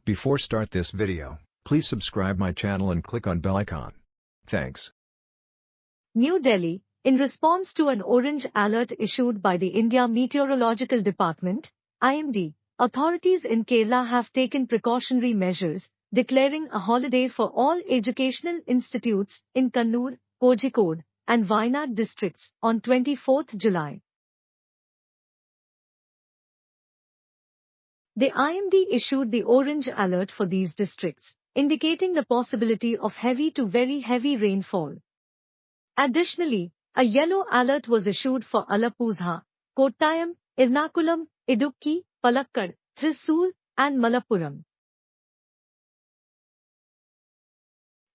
Before start this video, please subscribe my channel and click on bell icon. Thanks. New Delhi, in response to an orange alert issued by the India Meteorological Department, IMD, authorities in Kerala have taken precautionary measures, declaring a holiday for all educational institutes in Kannur, Kozhikode, and Wayanad districts on 24th July. The IMD issued the orange alert for these districts, indicating the possibility of heavy to very heavy rainfall. Additionally, a yellow alert was issued for Alappuzha, Kottayam, Ernakulam, Idukki, Palakkad, Thrissur, and Malappuram.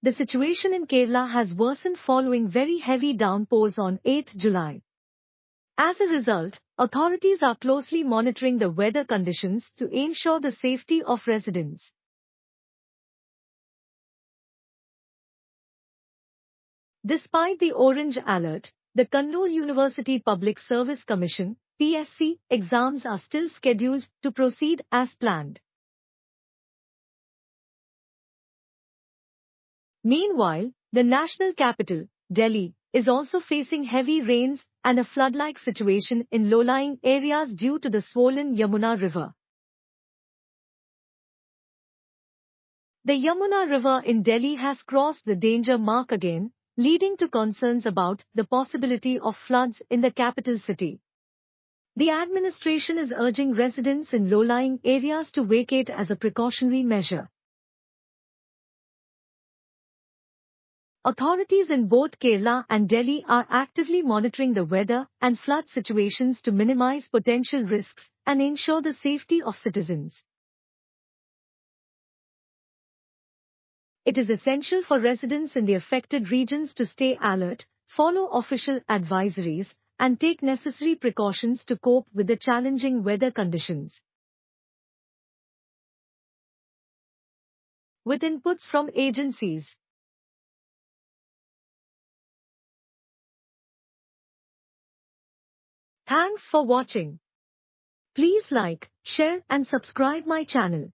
The situation in Kerala has worsened following very heavy downpours on 8th July. As a result, authorities are closely monitoring the weather conditions to ensure the safety of residents. Despite the orange alert, the Kannur University Public Service Commission (PSC) exams are still scheduled to proceed as planned. Meanwhile, the national capital, Delhi, is also facing heavy rains and a flood-like situation in low-lying areas due to the swollen Yamuna River. The Yamuna River in Delhi has crossed the danger mark again, leading to concerns about the possibility of floods in the capital city. The administration is urging residents in low-lying areas to vacate as a precautionary measure. Authorities in both Kerala and Delhi are actively monitoring the weather and flood situations to minimize potential risks and ensure the safety of citizens. It is essential for residents in the affected regions to stay alert, follow official advisories, and take necessary precautions to cope with the challenging weather conditions. With inputs from agencies. Thanks for watching. Please like, share and subscribe my channel.